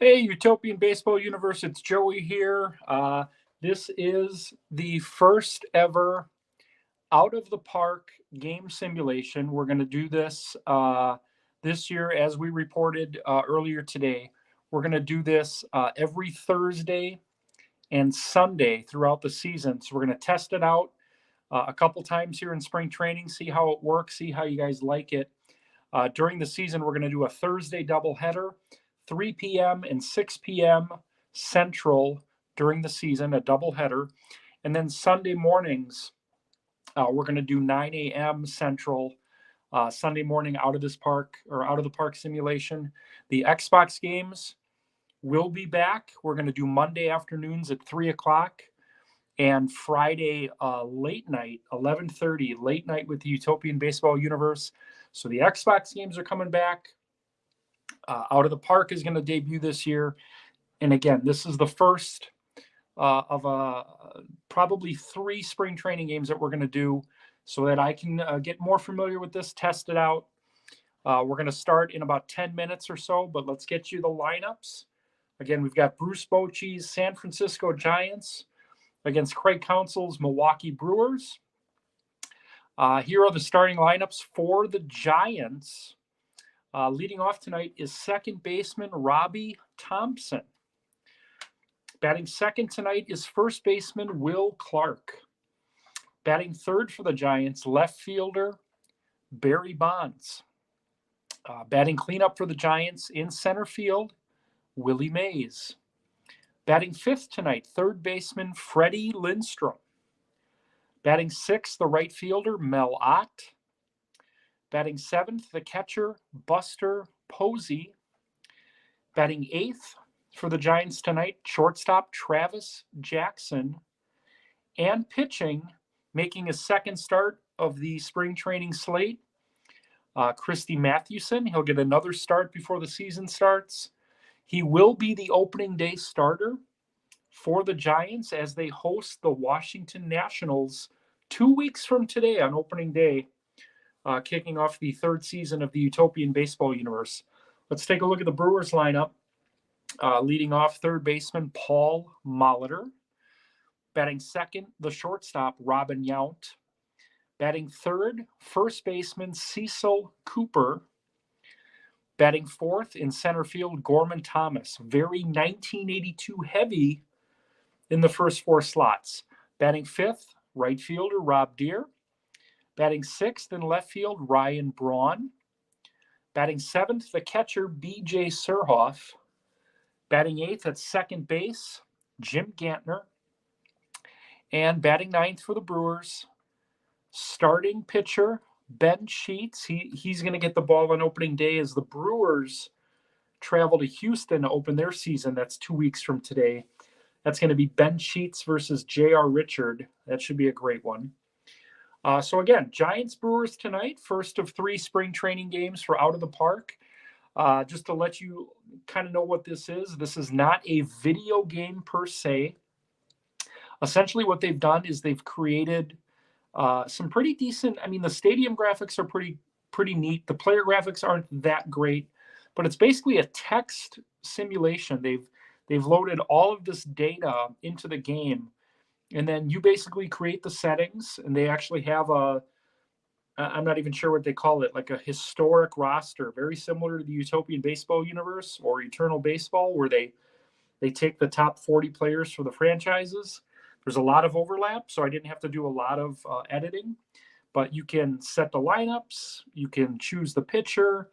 Hey, Utopian Baseball Universe, it's Joey here. This is the first ever out of the park game simulation. We're going to do this this year, as we reported earlier today. We're going to do this every Thursday and Sunday throughout the season. So we're going to test it out a couple times here in spring training, see how it works, see how you guys like it. During the season, we're going to do a Thursday doubleheader, 3 p.m. and 6 p.m. Central during the season, a doubleheader. And then Sunday mornings, we're going to do 9 a.m. Central, Sunday morning out of the park simulation. The Xbox games will be back. We're going to do Monday afternoons at 3 o'clock and Friday late night, 11:30, late night with the Utopian Baseball Universe. So the Xbox games are coming back. Out of the Park is going to debut this year. And again, this is the first of probably 3 spring training games that we're going to do so that I can get more familiar with this, test it out. We're going to start in about 10 minutes or so, but let's get you the lineups. Again, we've got Bruce Bochy's San Francisco Giants against Craig Counsell's Milwaukee Brewers. Here are the starting lineups for the Giants. Leading off tonight is second baseman Robbie Thompson. Batting second tonight is first baseman Will Clark. Batting third for the Giants, left fielder Barry Bonds. Batting cleanup for the Giants in center field, Willie Mays. Batting fifth tonight, third baseman Freddie Lindstrom. Batting sixth, the right fielder Mel Ott. Batting seventh, the catcher Buster Posey. Batting eighth for the Giants tonight, shortstop Travis Jackson. And pitching, making his second start of the spring training slate, Christy Mathewson. He'll get another start before the season starts. He will be the opening day starter for the Giants as they host the Washington Nationals 2 weeks from today on opening day, kicking off the third season of the Utopian Baseball Universe. Let's take a look at the Brewers lineup. Leading off, third baseman Paul Molitor. Batting second, the shortstop Robin Yount. Batting third, first baseman Cecil Cooper. Batting fourth in center field, Gorman Thomas. Very 1982 heavy in the first 4 slots. Batting fifth, right fielder Rob Deere. Batting sixth in left field, Ryan Braun. Batting seventh, the catcher B.J. Surhoff. Batting eighth at second base, Jim Gantner. And batting ninth for the Brewers, starting pitcher Ben Sheets. He's going to get the ball on opening day as the Brewers travel to Houston to open their season. That's 2 weeks from today. That's going to be Ben Sheets versus J.R. Richard. That should be a great one. So again, Giants Brewers tonight, first of 3 spring training games for Out of the Park. Just to let you kind of know what this is not a video game per se. Essentially what they've done is they've created some pretty decent, the stadium graphics are pretty neat. The player graphics aren't that great, but it's basically a text simulation. They've loaded all of this data into the game, and then you basically create the settings, and they actually have I'm not even sure what they call it, like a historic roster, very similar to the Utopian Baseball Universe or Eternal Baseball, where they take the top 40 players for the franchises. There's a lot of overlap, so I didn't have to do a lot of editing, but you can set the lineups, you can choose the pitcher,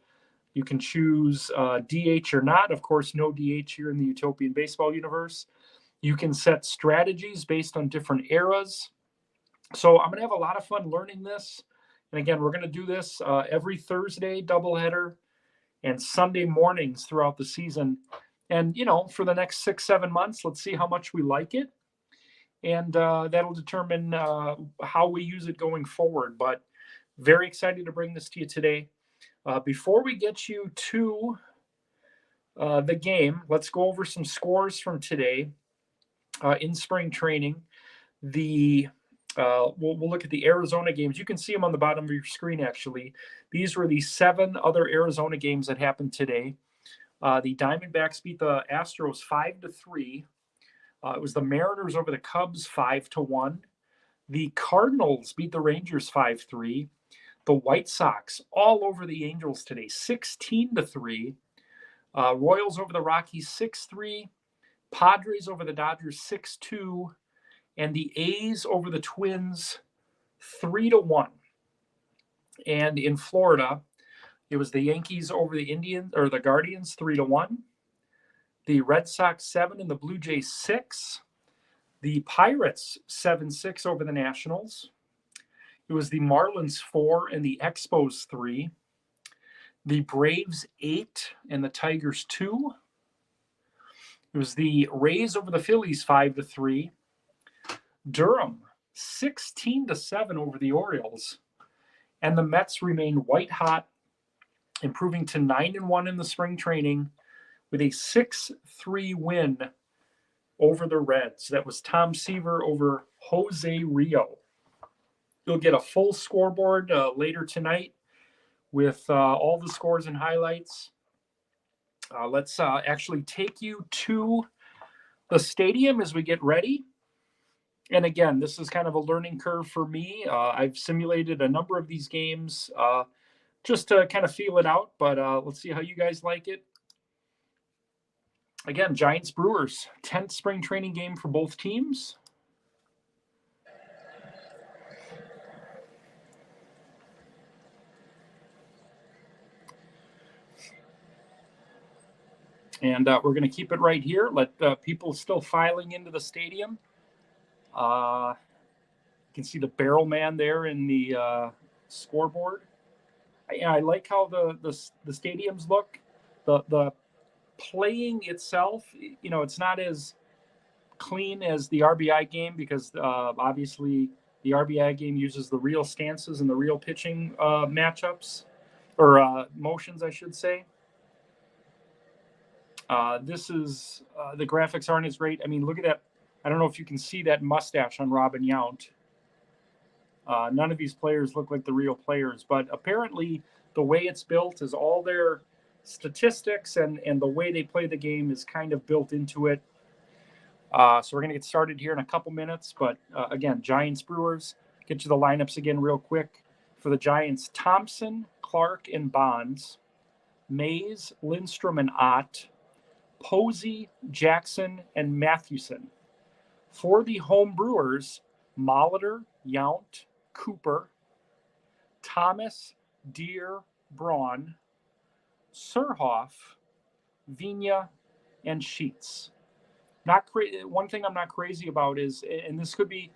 you can choose DH or not. Of course, no DH here in the Utopian Baseball Universe. You can set strategies based on different eras. So I'm going to have a lot of fun learning this. And again, we're going to do this every Thursday doubleheader and Sunday mornings throughout the season. And, for the next 6-7 months, let's see how much we like it. And that'll determine how we use it going forward. But very excited to bring this to you today. Before we get you to the game, let's go over some scores from today in spring training. We'll look at the Arizona games. You can see them on the bottom of your screen, actually. These were the 7 other Arizona games that happened today. The Diamondbacks beat the Astros 5-3. It was the Mariners over the Cubs 5-1. The Cardinals beat the Rangers 5-3. The White Sox all over the Angels today 16-3. Royals over the Rockies 6-3. Padres over the Dodgers 6-2. And the A's over the Twins 3-1. And in Florida, it was the Yankees over the Indians or the Guardians 3-1. The Red Sox 7 and the Blue Jays 6. The Pirates 7-6 over the Nationals. It was the Marlins 4 and the Expos 3. The Braves 8 and the Tigers 2. It was the Rays over the Phillies 5-3. Durham 16-7 over the Orioles. And the Mets remain white hot, improving to 9-1 in the spring training with a 6-3 win over the Reds. That was Tom Seaver over Jose Rio. You'll get a full scoreboard later tonight with all the scores and highlights. Let's actually take you to the stadium as we get ready. And again, this is kind of a learning curve for me. I've simulated a number of these games just to kind of feel it out, but let's see how you guys like it. Again, Giants Brewers, 10th spring training game for both teams. And we're going to keep it right here. Let people still filing into the stadium. You can see the barrel man there in the scoreboard. I like how the stadiums look. The playing itself, it's not as clean as the RBI game because obviously the RBI game uses the real stances and the real pitching matchups or motions, I should say. This is the graphics aren't as great. I mean, look at that. I don't know if you can see that mustache on Robin Yount. None of these players look like the real players, but apparently the way it's built is all their statistics and the way they play the game is kind of built into it. So we're going to get started here in a couple minutes. But again, Giants Brewers, get you the lineups again real quick. For the Giants, Thompson, Clark, and Bonds. Mays, Lindstrom, and Ott. Posey, Jackson, and Mathewson. For the home Brewers, Molitor, Yount, Cooper, Thomas, Deere, Braun, Surhoff, Vigna, and Sheets. One thing I'm not crazy about is, and this could be,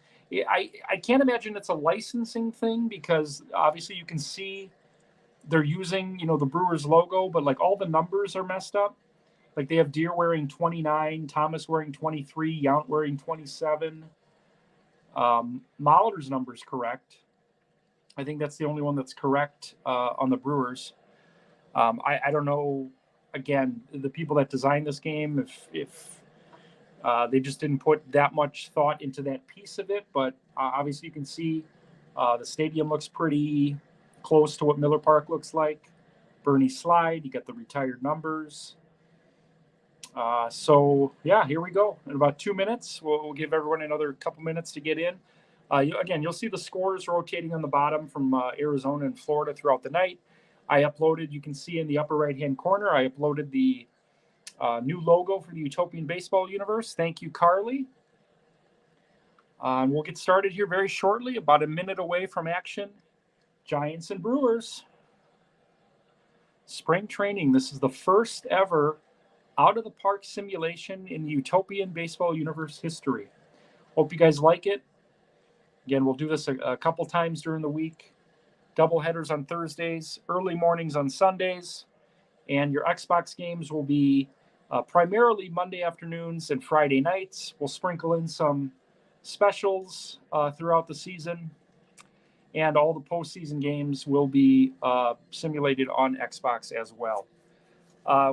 I can't imagine it's a licensing thing because obviously you can see they're using, the Brewers logo, but like all the numbers are messed up. Like they have Deere wearing 29, Thomas wearing 23, Yount wearing 27. Molitor's number is correct. I think that's the only one that's correct on the Brewers. I don't know, again, the people that designed this game, if they just didn't put that much thought into that piece of it. But obviously you can see the stadium looks pretty close to what Miller Park looks like. Bernie Slide, you got the retired numbers. So, yeah, here we go. In about 2 minutes, we'll give everyone another couple minutes to get in. You'll see the scores rotating on the bottom from Arizona and Florida throughout the night. I uploaded, you can see in the upper right-hand corner, I uploaded the new logo for the Utopian Baseball Universe. Thank you, Carly. And we'll get started here very shortly, about a minute away from action. Giants and Brewers. Spring training. This is the first ever out-of-the-park simulation in the Utopian Baseball Universe history. Hope you guys like it. Again, we'll do this a couple times during the week. Double headers on Thursdays, early mornings on Sundays, and your Xbox games will be primarily Monday afternoons and Friday nights. We'll sprinkle in some specials throughout the season, and all the postseason games will be simulated on Xbox as well.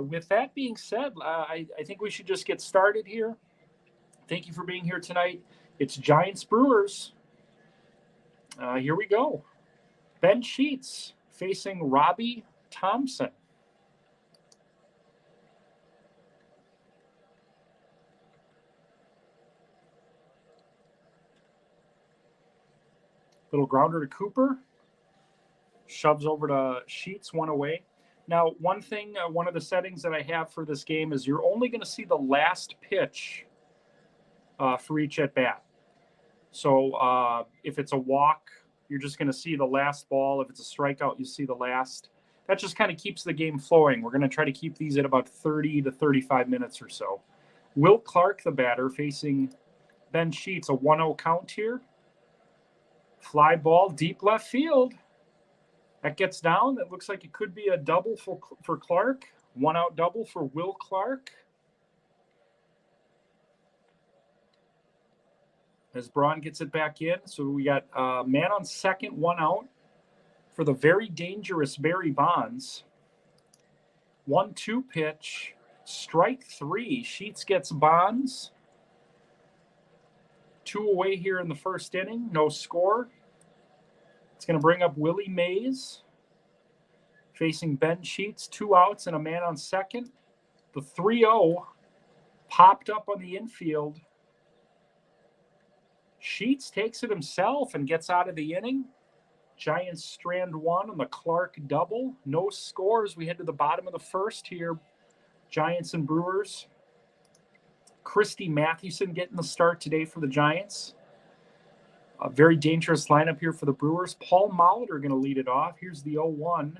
With that being said, I think we should just get started here. Thank you for being here tonight. It's Giants Brewers. Here we go. Ben Sheets facing Robbie Thompson. Little grounder to Cooper. Shoves over to Sheets, one away. Now, one thing, one of the settings that I have for this game is you're only going to see the last pitch for each at bat. So if it's a walk, you're just going to see the last ball. If it's a strikeout, you see the last. That just kind of keeps the game flowing. We're going to try to keep these at about 30 to 35 minutes or so. Will Clark, the batter, facing Ben Sheets, a 1-0 count here. Fly ball, deep left field. That gets down. That looks like it could be a double for Clark. 1-out double for Will Clark. As Braun gets it back in. So we got man on second, 1 out for the very dangerous Barry Bonds. 1-2 pitch. Strike 3. Sheets gets Bonds. 2 away here in the first inning. No score. It's going to bring up Willie Mays facing Ben Sheets. 2 outs and a man on second. The 3-0 popped up on the infield. Sheets takes it himself and gets out of the inning. Giants strand 1 on the Clark double. No scores. We head to the bottom of the first here. Giants and Brewers. Christy Mathewson getting the start today for the Giants. A very dangerous lineup here for the Brewers. Paul Molitor going to lead it off. Here's the 0-1.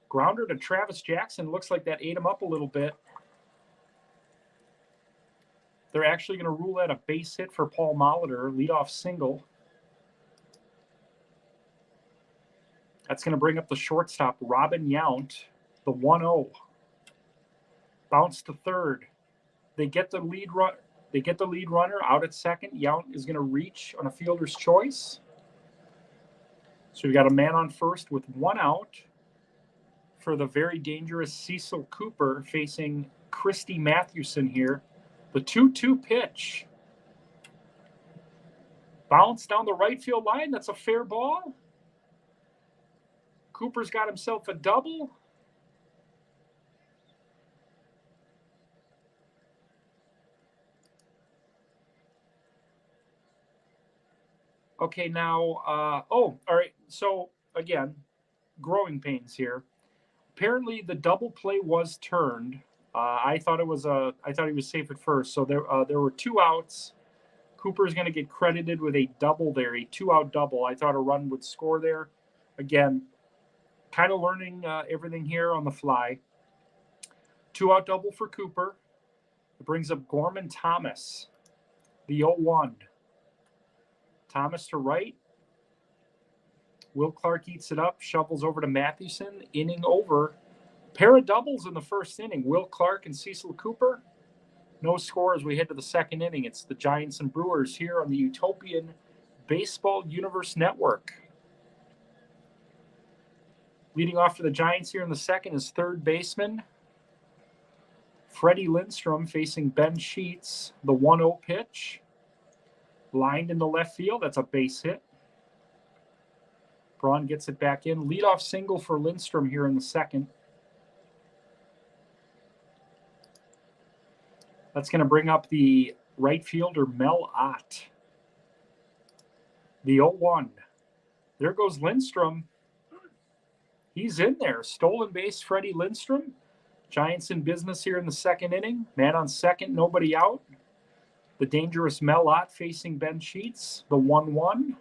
Grounder to Travis Jackson. Looks like that ate him up a little bit. They're actually going to rule that a base hit for Paul Molitor. Leadoff single. That's going to bring up the shortstop, Robin Yount. The 1-0. Bounce to third. They get the lead runner out at second. Yount is going to reach on a fielder's choice. So we got a man on first with 1 out for the very dangerous Cecil Cooper facing Christy Mathewson here. The 2-2 pitch. Bounce down the right field line. That's a fair ball. Cooper's got himself a double. Okay, now, all right. So again, growing pains here. Apparently, the double play was turned. I thought he was safe at first. So there were 2 outs. Cooper's going to get credited with a double there, a 2-out double. I thought a run would score there. Again, kind of learning everything here on the fly. 2-out double for Cooper. It brings up Gorman Thomas, the 0-1. Thomas to right. Will Clark eats it up, shovels over to Mathewson, inning over. Pair of doubles in the first inning. Will Clark and Cecil Cooper. No score as we head to the second inning. It's the Giants and Brewers here on the Utopian Baseball Universe Network. Leading off for the Giants here in the second is third baseman Freddie Lindstrom facing Ben Sheets. The 1-0 pitch. Lined into left field. That's a base hit. Braun gets it back in. Leadoff single for Lindstrom here in the second. That's going to bring up the right fielder, Mel Ott. The 0-1. There goes Lindstrom. He's in there. Stolen base, Freddie Lindstrom. Giants in business here in the second inning. Man on second, nobody out. The dangerous Mel Ott facing Ben Sheets. The 1-1.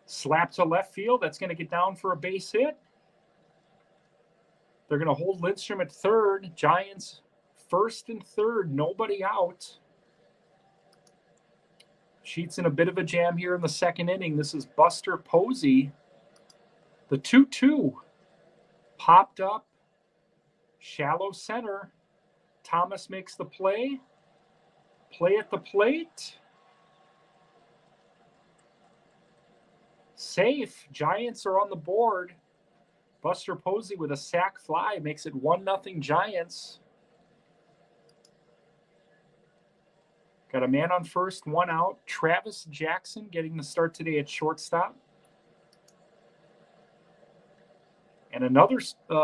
Slap to left field. That's going to get down for a base hit. They're going to hold Lindstrom at third. Giants first and third, nobody out. Sheets in a bit of a jam here in the second inning. This is Buster Posey. The 2-2 popped up. Shallow center. Thomas makes the play. Play at the plate. Safe. Giants are on the board. Buster Posey with a sac fly makes it 1-0 Giants. Got a man on first, 1 out. Travis Jackson getting the start today at shortstop. And another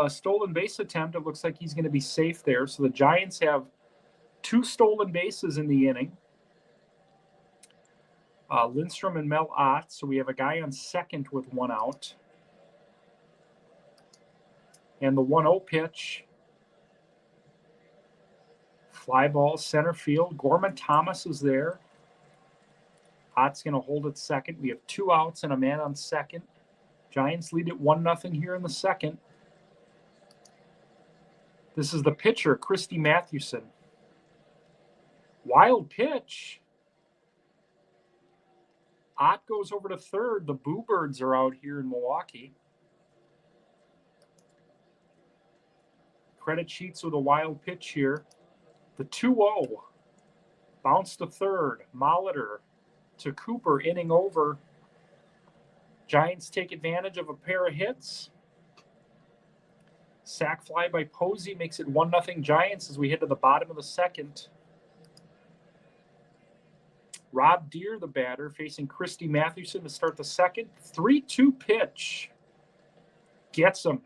stolen base attempt. It looks like he's going to be safe there. So the Giants have 2 stolen bases in the inning. Lindstrom and Mel Ott. So we have a guy on second with 1 out. And the 1-0 pitch. Fly ball, center field. Gorman Thomas is there. Ott's going to hold at second. We have 2 outs and a man on second. Giants lead it 1-0 here in the second. This is the pitcher, Christy Mathewson. Wild pitch. Ott goes over to third. The Boo Birds are out here in Milwaukee. Credit sheets with a wild pitch here. The 2-0. Bounce to third. Molitor to Cooper, inning over. Giants take advantage of a pair of hits. Sac fly by Posey makes it 1-0 Giants as we head to the bottom of the second. Rob Deere, the batter, facing Christy Mathewson to start the second. 3-2 pitch. Gets him.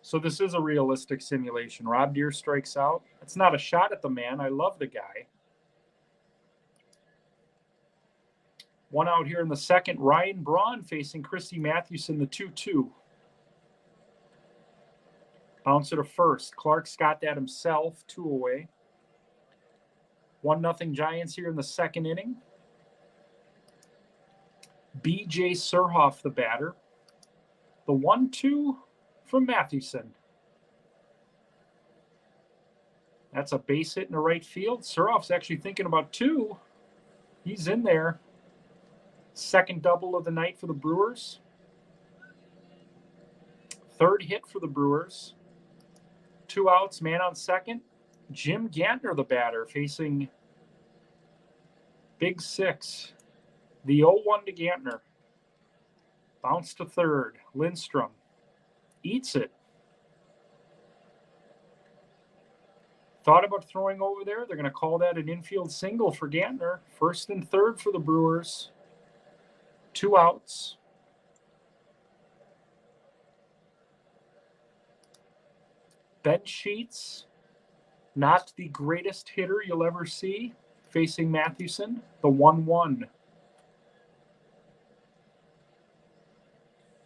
So this is a realistic simulation. Rob Deere strikes out. It's not a shot at the man. I love the guy. 1 out here in the second. Ryan Braun facing Christy Mathewson, the 2-2. Bounce it to first. Clark's got that himself. 2 away. 1-0 Giants here in the second inning. B.J. Surhoff, the batter. The 1-2 from Mathewson. That's a base hit in the right field. Surhoff's actually thinking about 2. He's in there. Second double of the night for the Brewers. Third hit for the Brewers. 2 outs, man on second. Jim Gantner, the batter, facing Big Six. The 0-1 to Gantner. Bounce to third. Lindstrom eats it. Thought about throwing over there. They're going to call that an infield single for Gantner. First and third for the Brewers. 2 outs. Ben Sheets, not the greatest hitter you'll ever see, facing Mathewson, the 1-1.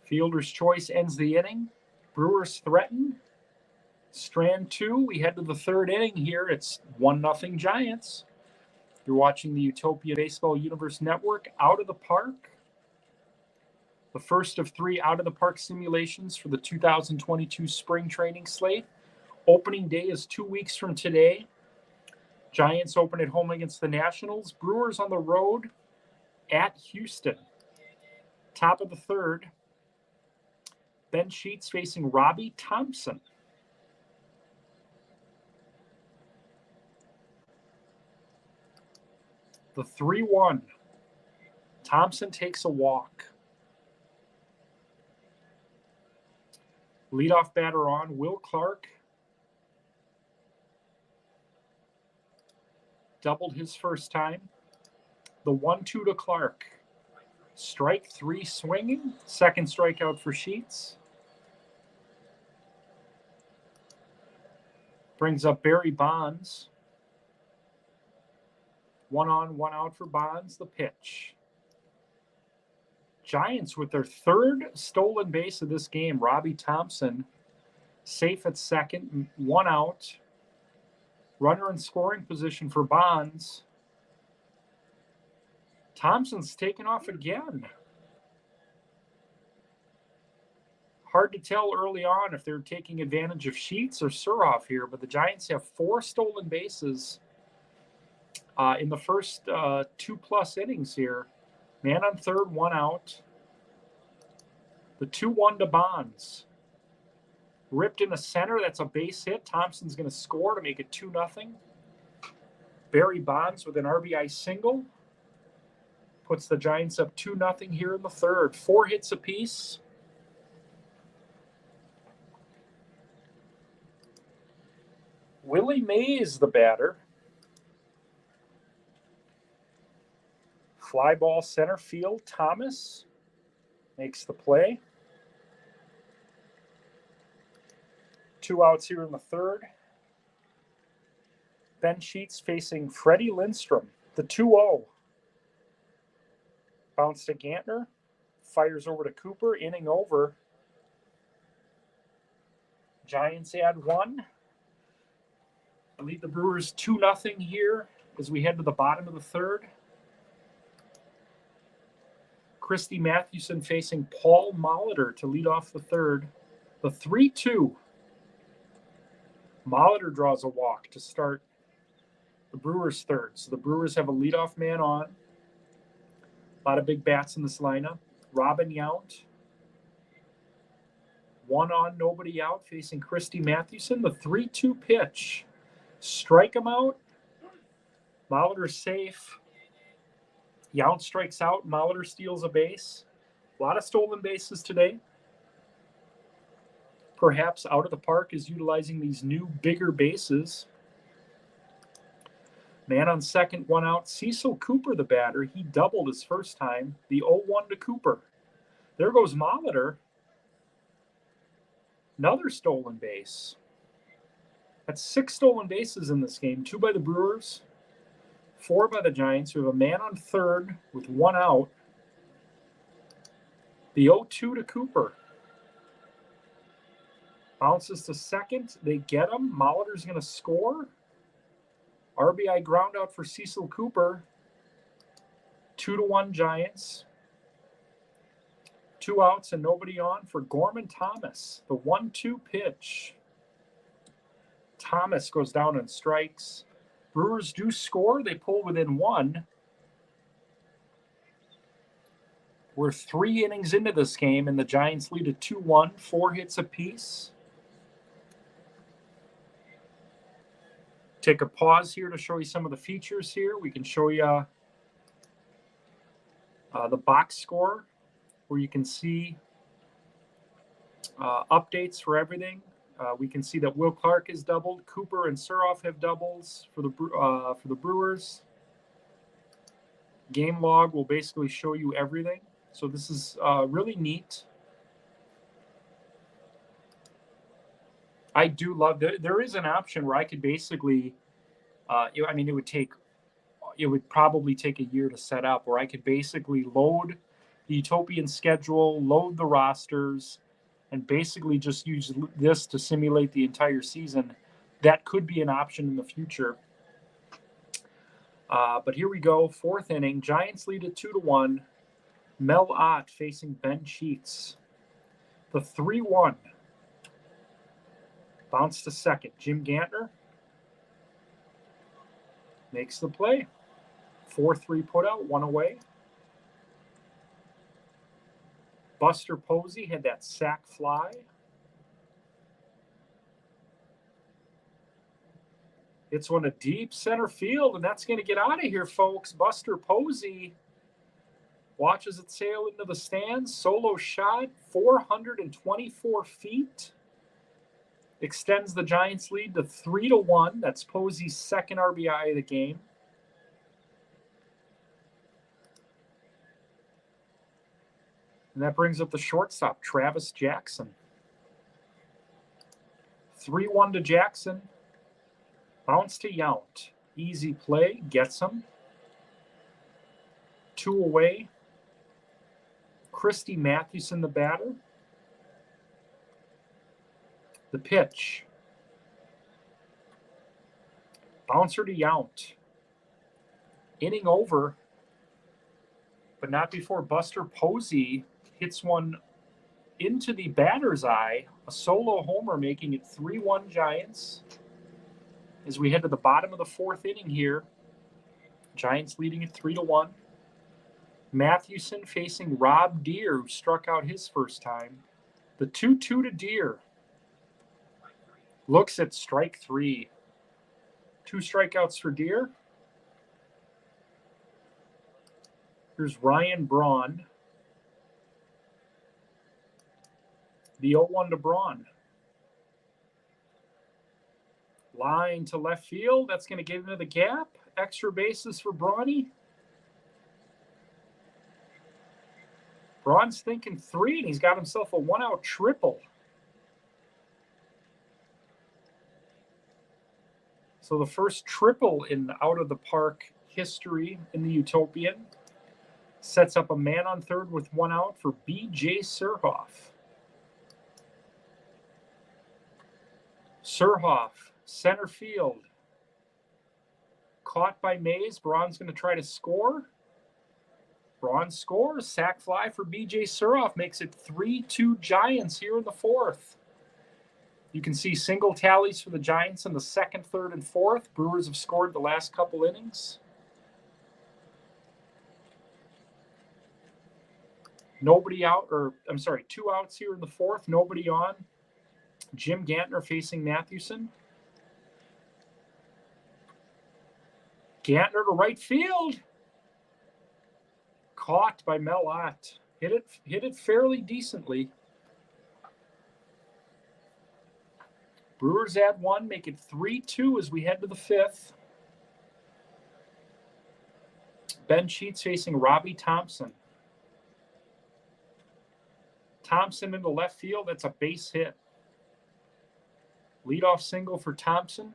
Fielder's choice ends the inning. Brewers threaten. Strand 2, we head to the third inning here. It's 1-0 Giants. You're watching the Utopian Baseball Universe Network. Out of the Park. The first of 3 out-of-the-park simulations for the 2022 spring training slate. Opening day is 2 weeks from today. Giants open at home against the Nationals. Brewers on the road at Houston. Top of the third. Ben Sheets facing Robbie Thompson. The 3-1. Thompson takes a walk. Leadoff batter on, Will Clark. Doubled his first time. The 1-2 to Clark. Strike 3 swinging. Second strikeout for Sheets. Brings up Barry Bonds. 1 on, 1 out for Bonds. The pitch. Giants with their third stolen base of this game. Robbie Thompson safe at second. 1 out. Runner in scoring position for Bonds. Thompson's taken off again. Hard to tell early on if they're taking advantage of Sheets or Surhoff here, but the Giants have 4 stolen bases in the first 2+ innings here. Man on third, 1 out. The 2-1 to Bonds. Ripped in the center. That's a base hit. Thompson's going to score to make it 2-0. Barry Bonds with an RBI single. Puts the Giants up 2-0 here in the third. 4 hits apiece. Willie Mays, the batter. Fly ball center field. Thomas makes the play. 2 outs here in the third. Ben Sheets facing Freddie Lindstrom, the 2-0. Bounce to Gantner. Fires over to Cooper. Inning over. Giants add 1. Lead the Brewers 2-0 here as we head to the bottom of the 3rd. Christy Mathewson facing Paul Molitor to lead off the 3rd. The 3-2. Molitor draws a walk to start the Brewers' 3rd. So the Brewers have a leadoff man on. A lot of big bats in this lineup. Robin Yount. 1 on, nobody out, facing Christy Mathewson. The 3-2 pitch. Strike him out. Molitor's safe. Yount strikes out. Molitor steals a base. A lot of stolen bases today. Perhaps Out of the Park is utilizing these new, bigger bases. Man on second, 1 out. Cecil Cooper, the batter. He doubled his first time. The 0-1 to Cooper. There goes Molitor. Another stolen base. That's 6 stolen bases in this game. 2 by the Brewers, 4 by the Giants. We have a man on third with 1 out. The 0-2 to Cooper. Bounces to second. They get him. Molitor's going to score. RBI ground out for Cecil Cooper. 2-1 Giants. 2 outs and nobody on for Gorman Thomas. The 1-2 pitch. Thomas goes down and strikes. Brewers do score. They pull within 1. We're 3 innings into this game, and the Giants lead at 2-1, 4 hits apiece. Take a pause here to show you some of the features here. We can show you the box score, where you can see updates for everything. We can see that Will Clark has doubled. Cooper and Suroff have doubles for the Brewers. Game log will basically show you everything. So this is really neat. I do love that there is an option where I could basically, it would probably take a year to set up, where I could basically load the Utopian schedule, load the rosters, and basically just use this to simulate the entire season. That could be an option in the future. But here we go, 4th inning. Giants lead at 2-1. Mel Ott facing Ben Sheets. The 3-1. Bounce to second. Jim Gantner makes the play. 4-3 put out, 1 away. Buster Posey had that sac fly. It's one to deep center field, and that's going to get out of here, folks. Buster Posey watches it sail into the stands. Solo shot, 424 feet. Extends the Giants' lead to 3-1. That's Posey's 2nd RBI of the game. And that brings up the shortstop, Travis Jackson. 3-1 to Jackson. Bounce to Yount. Easy play. Gets him. 2 away. Christy Mathewson, the batter. The pitch. Bouncer to Yount. Inning over, but not before Buster Posey hits one into the batter's eye. A solo homer, making it 3-1 Giants. As we head to the bottom of the 4th inning here, Giants leading at 3-1. Mathewson facing Rob Deere, who struck out his first time. The 2-2 to Deere. Looks at strike 3. 2 strikeouts for Deere. Here's Ryan Braun. The 0-1 to Braun. Line to left field. That's going to get into the gap. Extra bases for Brawny. Braun's thinking 3, and he's got himself a 1-out triple. So the first triple in Out of the Park history in the Utopian. Sets up a man on third with one out for B.J. Surhoff. Surhoff, center field. Caught by Mays. Braun's going to try to score. Braun scores. Sac fly for B.J. Surhoff. Makes it 3-2 Giants here in the fourth. You can see single tallies for the Giants in the second, third, and fourth. Brewers have scored the last couple innings. Nobody out, or I'm sorry, 2 outs here in the fourth. Nobody on. Jim Gantner facing Mathewson. Gantner to right field. Caught by Mel Ott. Hit it fairly decently. Brewers add 1, make it 3-2 as we head to the fifth. Ben Sheets facing Robbie Thompson. Thompson into left field. That's a base hit. Leadoff single for Thompson.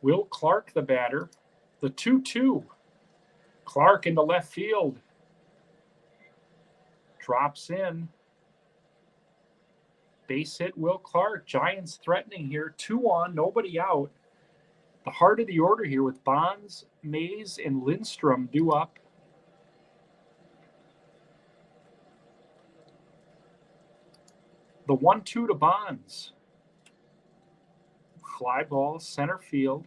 Will Clark, the batter. The 2-2. Clark into left field. Drops in. Base hit, Will Clark. Giants threatening here. 2 on, nobody out. The heart of the order here with Bonds, Mays, and Lindstrom due up. The 1-2 to Bonds. Fly ball, center field.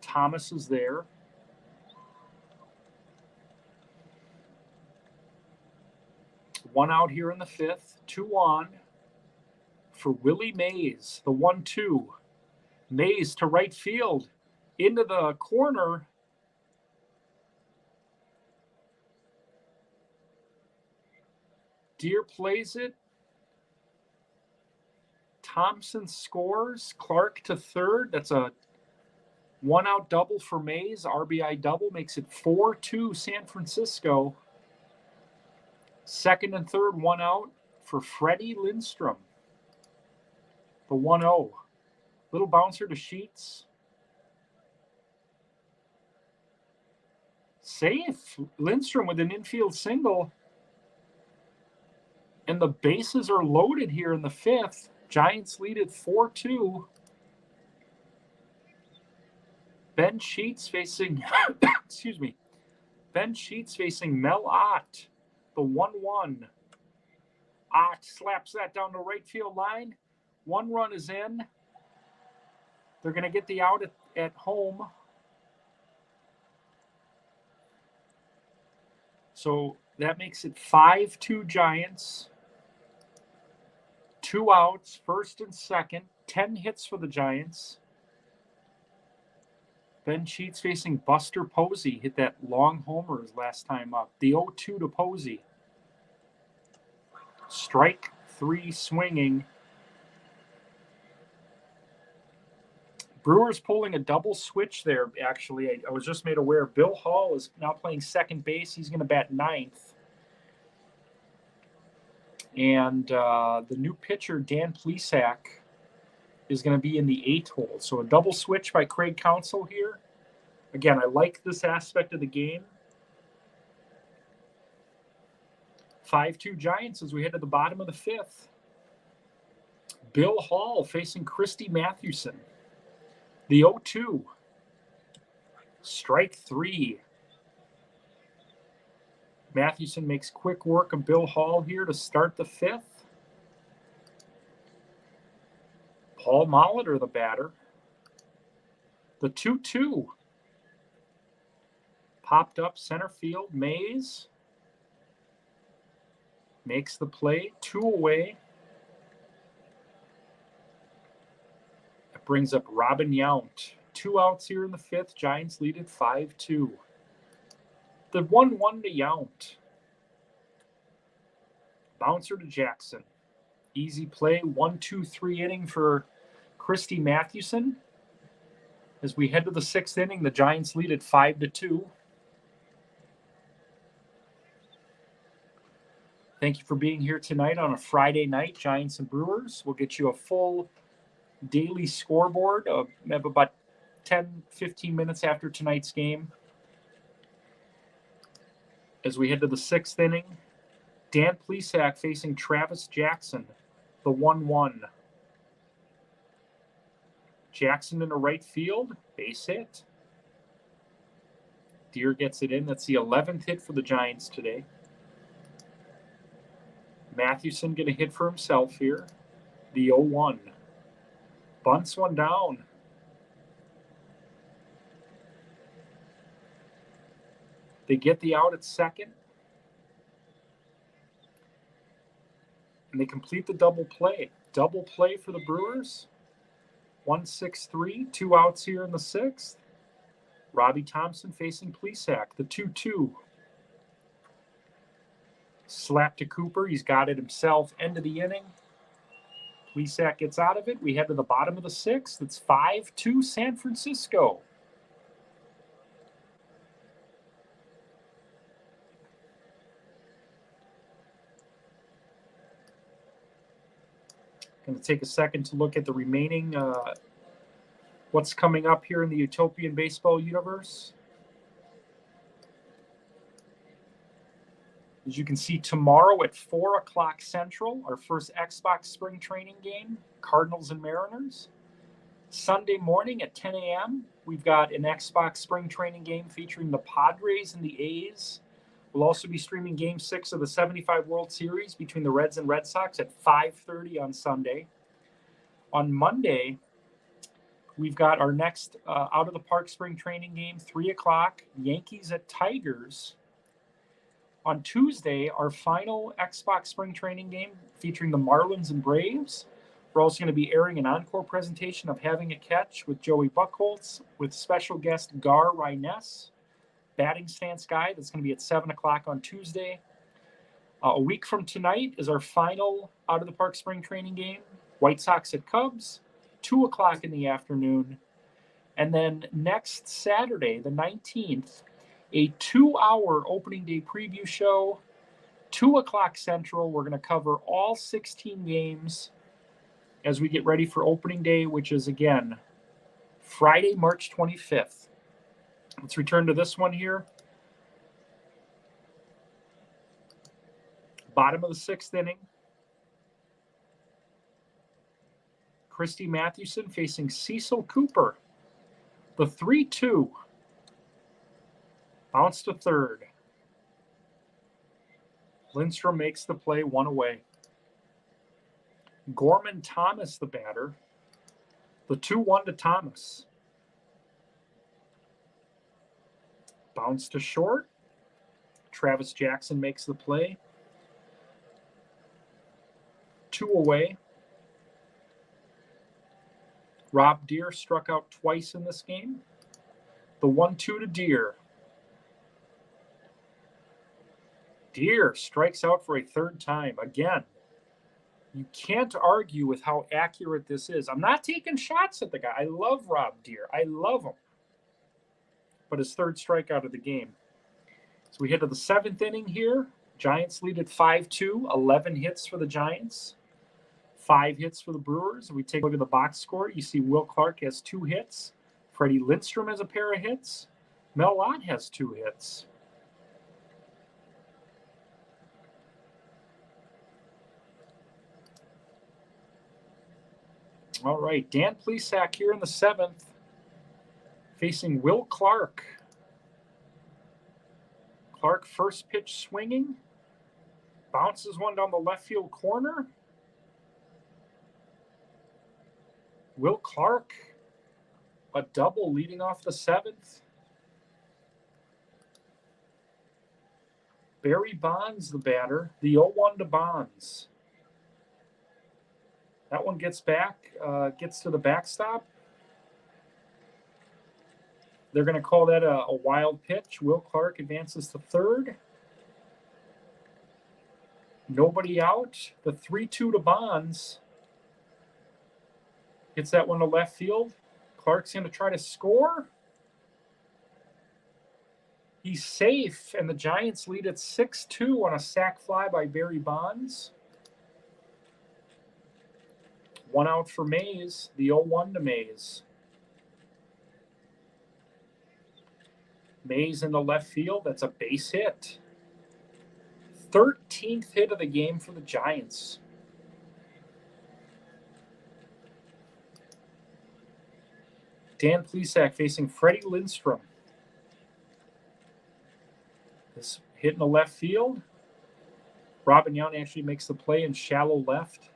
Thomas is there. One out here in the fifth. 2 on for Willie Mays. The 1-2. Mays to right field. Into the corner. Deere plays it. Thompson scores. Clark to third. That's a 1-out double for Mays. RBI double makes it 4-2 San Francisco. Second and third, 1 out for Freddie Lindstrom. The 1-0. Little bouncer to Sheets. Safe. Lindstrom with an infield single. And the bases are loaded here in the fifth. Giants lead at 4-2. Ben Sheets facing, excuse me, Ben Sheets facing Mel Ott. The 1-1. Ott slaps that down the right field line. 1 run is in. They're going to get the out at home. So that makes it 5-2 Giants. 2 outs, first and second. 10 hits for the Giants. Ben Sheets facing Buster Posey. Hit that long homer his last time up. The 0-2 to Posey. Strike 3 swinging. Brewers pulling a double switch there, actually. I was just made aware. Bill Hall is now playing second base. He's going to bat 9th. And the new pitcher, Dan Plesac, is going to be in the 8th hole. So a double switch by Craig Counsell here. Again, I like this aspect of the game. 5-2 Giants as we head to the bottom of the fifth. Bill Hall facing Christy Mathewson. The 0-2. Strike 3. Mathewson makes quick work of Bill Hall here to start the fifth. Paul Molitor, the batter. The 2-2. Popped up center field. Mays makes the play. 2 away. That brings up Robin Yount. 2 outs here in the fifth. Giants lead at 5-2. The 1-1 to Yount. Bouncer to Jackson. Easy play. 1-2-3 inning for Christy Mathewson. As we head to the 6th inning, the Giants lead at 5-2. Thank you for being here tonight on a Friday night, Giants and Brewers. We'll get you a full daily scoreboard. We have about 10, 15 minutes after tonight's game. as we head to the 6th inning. Dan Plesac facing Travis Jackson, the 1-1. Jackson into right field, base hit. Deer gets it in. That's the 11th hit for the Giants today. Mathewson going to hit for himself here, the 0-1. Bunts one down. They get the out at second. And they complete the double play. Double play for the Brewers. 1-6-3, 2 outs here in the 6th. Robbie Thompson facing Plesac, the 2-2. Slap to Cooper. He's got it himself. End of the inning. Plesac gets out of it. We head to the bottom of the 6th. It's 5-2 San Francisco. Going to take a second to look at the remaining, what's coming up here in the Utopian Baseball Universe. As you can see, tomorrow at 4 o'clock Central, our first Xbox spring training game, Cardinals and Mariners. Sunday morning at 10 a.m., we've got an Xbox spring training game featuring the Padres and the A's. We'll also be streaming Game 6 of the 75 World Series between the Reds and Red Sox at 5:30 on Sunday. On Monday, we've got our next out-of-the-park spring training game, 3 o'clock, Yankees at Tigers. On Tuesday, our final Xbox spring training game featuring the Marlins and Braves. We're also going to be airing an encore presentation of Having a Catch with Joey Buchholz with special guest Gar Ryness, batting stance guy. That's going to be at 7 o'clock on Tuesday. A week from tonight is our final out-of-the-park spring training game, White Sox at Cubs, 2 o'clock in the afternoon. And then next Saturday, the 19th, a 2-hour opening day preview show, 2 o'clock Central. We're going to cover all 16 games as we get ready for opening day, which is, again, Friday, March 25th. Let's return to this one here. Bottom of the 6th inning. Christy Mathewson facing Cecil Cooper. The 3-2. Bounce to third. Lindstrom makes the play, 1 away. Gorman Thomas, the batter. The 2-1 to Thomas. Bounce to short. Travis Jackson makes the play. 2 away. Rob Deere struck out twice in this game. The 1-2 to Deere. Deere strikes out for a 3rd time. Again, you can't argue with how accurate this is. I'm not taking shots at the guy. I love Rob Deere. I love him. But his 3rd strikeout of the game. So we head to the 7th inning here. Giants lead at 5-2. 11 hits for the Giants. 5 hits for the Brewers. If we take a look at the box score, you see Will Clark has 2 hits. Freddie Lindstrom has a pair of hits. Mel Lott has 2 hits. All right, Dan Plesac here in the 7th, facing Will Clark. Clark first pitch swinging. Bounces one down the left field corner. Will Clark, a double leading off the 7th. Barry Bonds, the batter, the 0-1 to Bonds. That one gets back, gets to the backstop. They're going to call that a wild pitch. Will Clark advances to 3rd. Nobody out. The 3-2 to Bonds. Gets that one to left field. Clark's going to try to score. He's safe, and the Giants lead at 6-2 on a sac fly by Barry Bonds. 1 out for Mays, the 0-1 to Mays. Mays in the left field, that's a base hit. 13th hit of the game for the Giants. Dan Plesac facing Freddie Lindstrom. This hit in the left field. Robin Young actually makes the play in shallow left.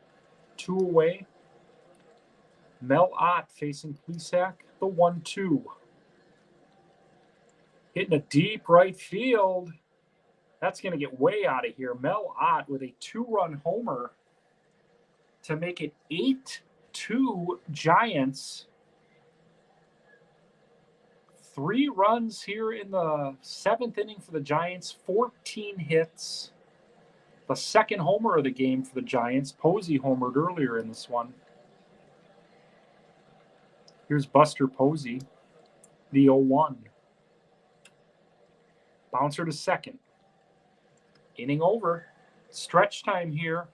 2 away. Mel Ott facing Plesac, the 1-2. Hitting a deep right field. That's going to get way out of here. Mel Ott with a 2-run homer to make it 8-2 Giants. 3 runs here in the 7th inning for the Giants, 14 hits. The second homer of the game for the Giants. Posey homered earlier in this one. Here's Buster Posey, the 0-1. Bouncer to second. Inning over. Stretch time here.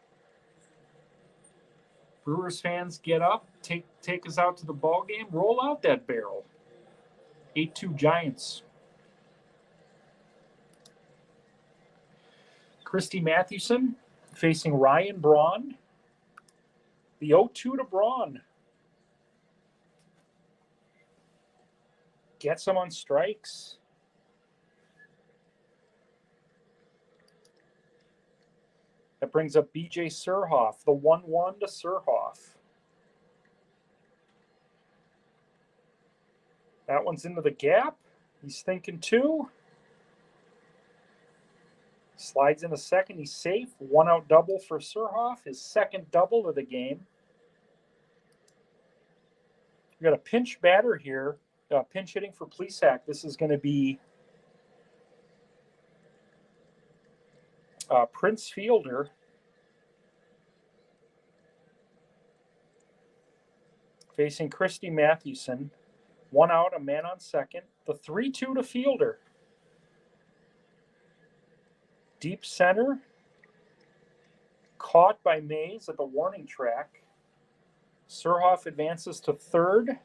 Brewers fans get up, take us out to the ball game, roll out that barrel. 8-2 Giants. Christy Mathewson facing Ryan Braun. The 0-2 to Braun. Gets him on strikes. That brings up B.J. Surhoff, the 1-1 to Surhoff. That one's into the gap. He's thinking 2. Slides in a second. He's safe. 1-out double for Surhoff. His second double of the game. We got a pinch batter here. Pinch hitting for Plesac. This is going to be Prince Fielder. Facing Christy Mathewson. 1 out, a man on second. The 3-2 to Fielder. Deep center. Caught by Mays at the warning track. Surhoff advances to third.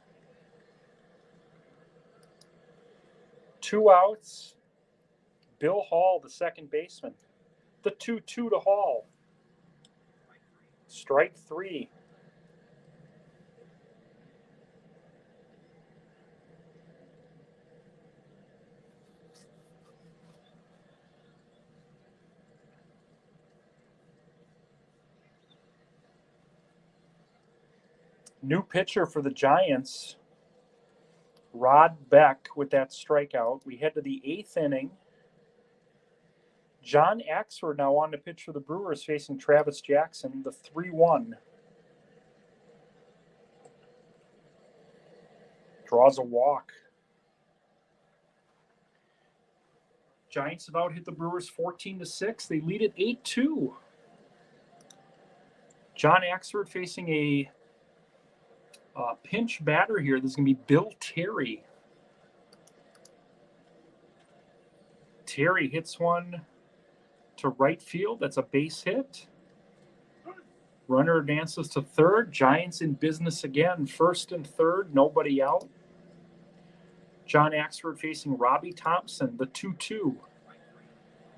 2 outs. Bill Hall, the second baseman. The 2-2 to Hall. Strike 3. New pitcher for the Giants, Rod Beck with that strikeout. We head to the 8th inning. John Axford now on to pitch for the Brewers facing Travis Jackson, the 3-1. Draws a walk. Giants have out hit the Brewers 14-6. They lead it 8-2. John Axford facing a pinch batter here. This is going to be Bill Terry. Terry hits one to right field. That's a base hit. Runner advances to third. Giants in business again. First and third, nobody out. John Axford facing Robbie Thompson, the 2-2.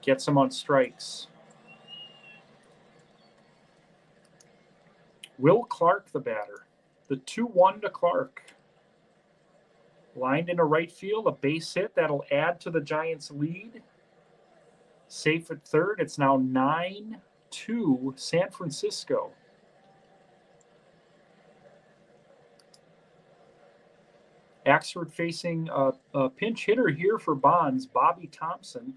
Gets him on strikes. Will Clark, the batter. The 2-1 to Clark. Lined into right field, a base hit. That'll add to the Giants' lead. Safe at third. It's now 9-2 San Francisco. Axford facing a pinch hitter here for Bonds, Bobby Thompson.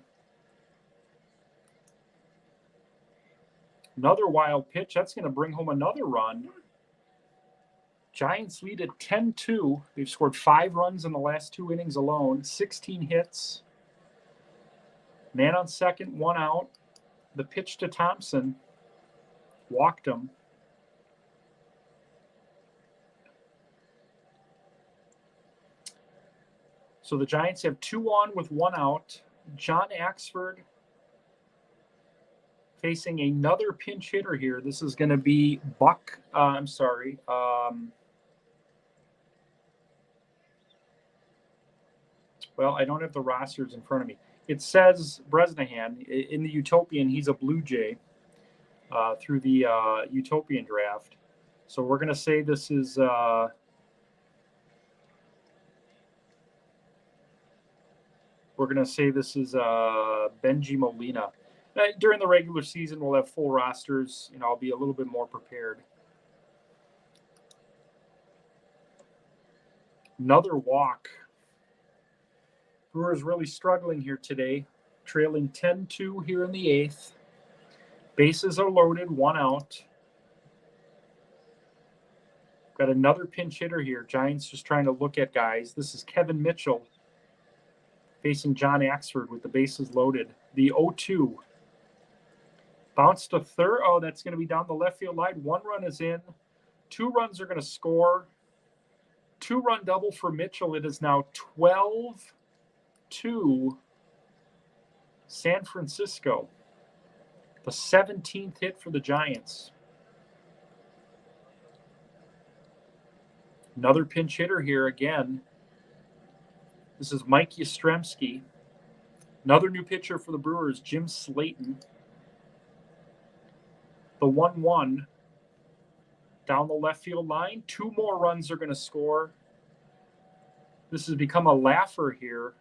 Another wild pitch. That's going to bring home another run. Giants lead at 10-2. They've scored 5 runs in the last 2 innings alone, 16 hits. Man on second, 1 out. The pitch to Thompson. Walked him. So the Giants have 2 on with 1 out. John Axford facing another pinch hitter here. This is going to be Buck. Well, I don't have the rosters in front of me. it says Bresnahan. In the Utopian, he's a Blue Jay through the Utopian draft. So we're going to say this is Benji Molina. During the regular season, we'll have full rosters. I'll be a little bit more prepared. Another walk. Brewers really struggling here today, trailing 10-2 here in the 8th. Bases are loaded, 1 out. Got another pinch hitter here. Giants just trying to look at guys. This is Kevin Mitchell facing John Axford with the bases loaded. The 0-2. Bounce to third. Oh, that's going to be down the left field line. 1 run is in. 2 runs are going to score. 2-run double for Mitchell. It is now 12-2 San Francisco. The 17th hit for the Giants. Another pinch hitter here again. This is Mike Yastrzemski. Another new pitcher for the Brewers, Jim Slayton. The 1-1 down the left field line. 2 more runs are going to score. This has become a laugher here.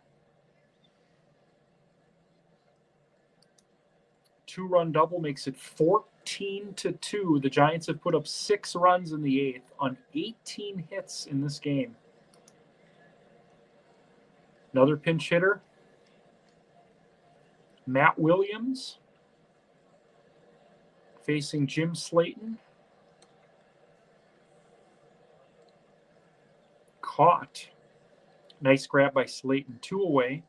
2-run double makes it 14-2. The Giants have put up 6 runs in the 8th on 18 hits in this game. Another pinch hitter, Matt Williams, facing Jim Slayton. Caught. Nice grab by Slayton. 2 away.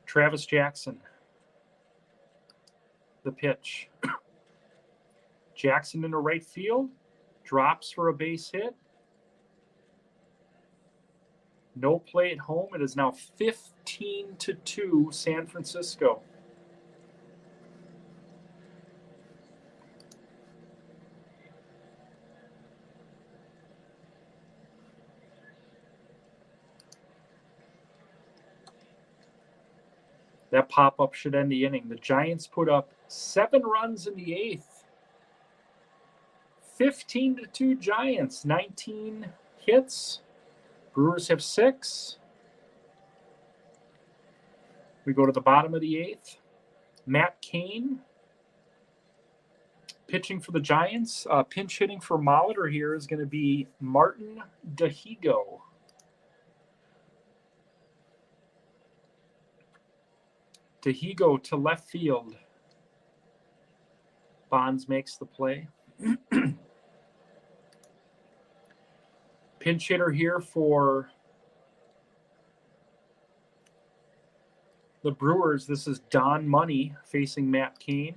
Travis Jackson. The pitch. Jackson into right field. Drops for a base hit. No play at home. It is now 15-2 San Francisco. That pop-up should end the inning. The Giants put up 7 runs in the 8th. 15-2 Giants, 19 hits. Brewers have 6. We go to the bottom of the 8th. Matt Cain pitching for the Giants. Pinch hitting for Molitor here is going to be Martin Dahigo. Dahigo to left field. Bonds makes the play. Pinch hitter here for the Brewers. This is Don Money facing Matt Cain.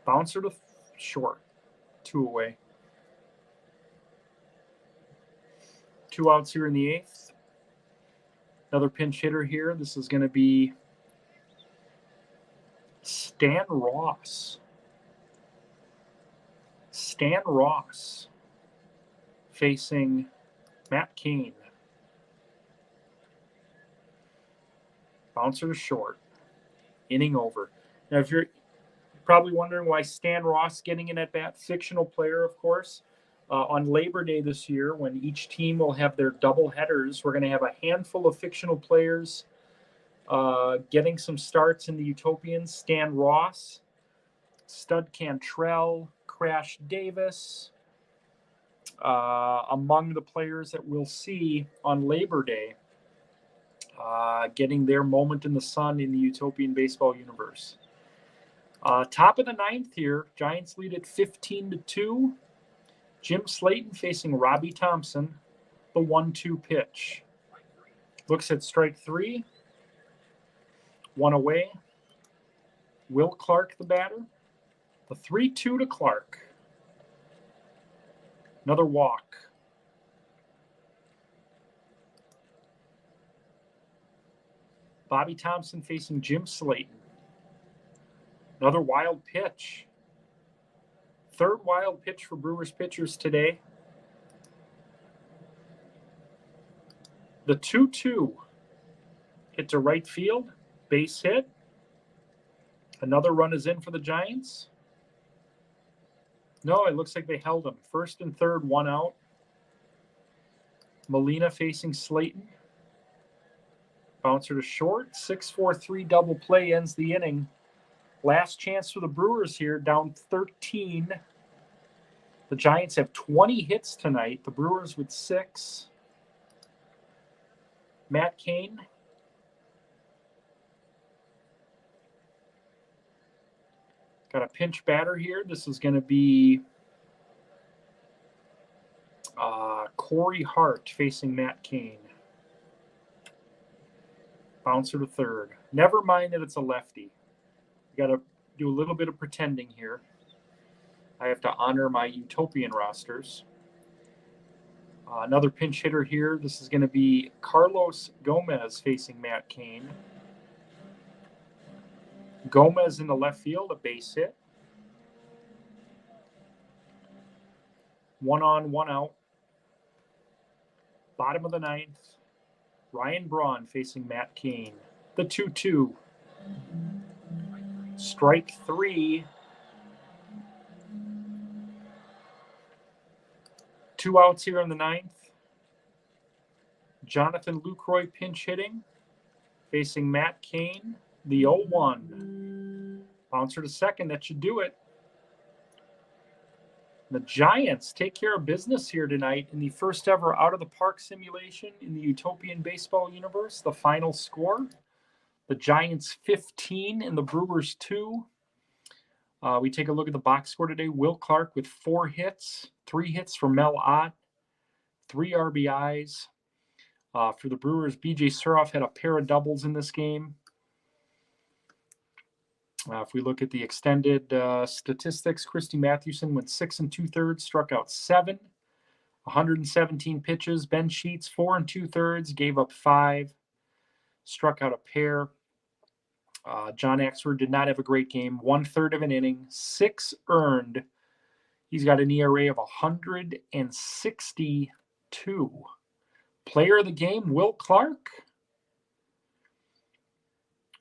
Bouncer to short. 2 away. 2 outs here in the 8th. Another pinch hitter here. This is going to be Stan Ross. Stan Ross facing Matt Cain. Bouncer to short. Inning over. Now, if you're probably wondering why Stan Ross getting in at bat, fictional player, of course. On Labor Day this year, when each team will have their double headers, we're going to have a handful of fictional players getting some starts in the Utopians. Stan Ross, Stud Cantrell, Crash Davis, among the players that we'll see on Labor Day, getting their moment in the sun in the Utopian Baseball Universe. Top of the 9th here, Giants lead at 15-2. Jim Slayton facing Robbie Thompson, the 1-2 pitch. Looks at strike 3. 1 away. Will Clark the batter. The 3-2 to Clark. Another walk. Bobby Thompson facing Jim Slayton. Another wild pitch. 3rd wild pitch for Brewers pitchers today. The 2-2 hit to right field, base hit. Another run is in for the Giants. No, it looks like they held him. First and third, one out. Molina facing Slayton. Bouncer to short. 6-4-3 double play ends the inning. Last chance for the Brewers here, down 13. The Giants have 20 hits tonight. The Brewers with 6. Matt Cain. Got a pinch batter here. This is going to be Corey Hart facing Matt Cain. Bouncer to third. Never mind that it's a lefty. Got to do a little bit of pretending here. I have to honor my Utopian rosters. Another pinch hitter here. This is going to be Carlos Gomez facing Matt Cain. Gomez in the left field, a base hit. 1 on, 1 out. Bottom of the ninth. Ryan Braun facing Matt Cain. The 2-2. Strike 3. 2 outs here in the ninth. Jonathan Lucroy pinch hitting, facing Matt Cain, the 0-1. Bouncer to second, that should do it. The Giants take care of business here tonight in the first ever out-of-the-park simulation in the Utopian Baseball Universe. The final score, the Giants 15 and the Brewers 2. We take a look at the box score today. Will Clark with 4 hits, 3 hits for Mel Ott, 3 RBIs. For the Brewers, B.J. Suroff had a pair of doubles in this game. If we look at the extended statistics, Christy Mathewson went 6 2/3, struck out 7, 117 pitches. Ben Sheets 4 2/3, gave up 5, struck out a pair. John Axford did not have a great game. 1/3 of an inning, 6 earned. He's got an ERA of 162. Player of the game, Will Clark.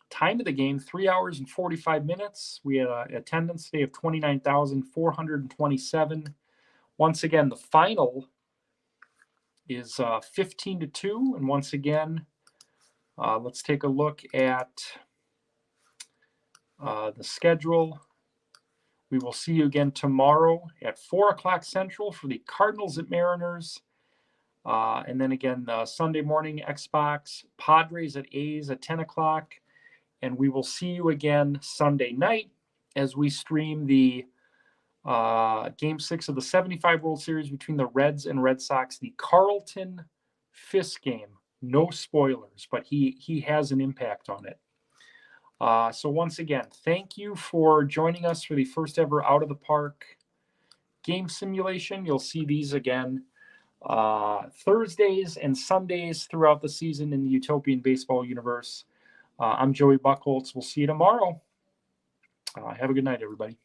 Time of the game, 3 hours and 45 minutes. We had an attendance today of 29,427. Once again, the final is 15-2. And once again, let's take a look at the schedule. We will see you again tomorrow at 4 o'clock Central for the Cardinals at Mariners. And then again, Sunday morning, Xbox, Padres at A's at 10 o'clock. And we will see you again Sunday night as we stream the Game 6 of the 75 World Series between the Reds and Red Sox, the Carlton Fisk game. No spoilers, but he has an impact on it. So once again, thank you for joining us for the first ever Out of the Park game simulation. You'll see these again Thursdays and Sundays throughout the season in the Utopian Baseball Universe. I'm Joey Buchholz. We'll see you tomorrow. Have a good night, everybody.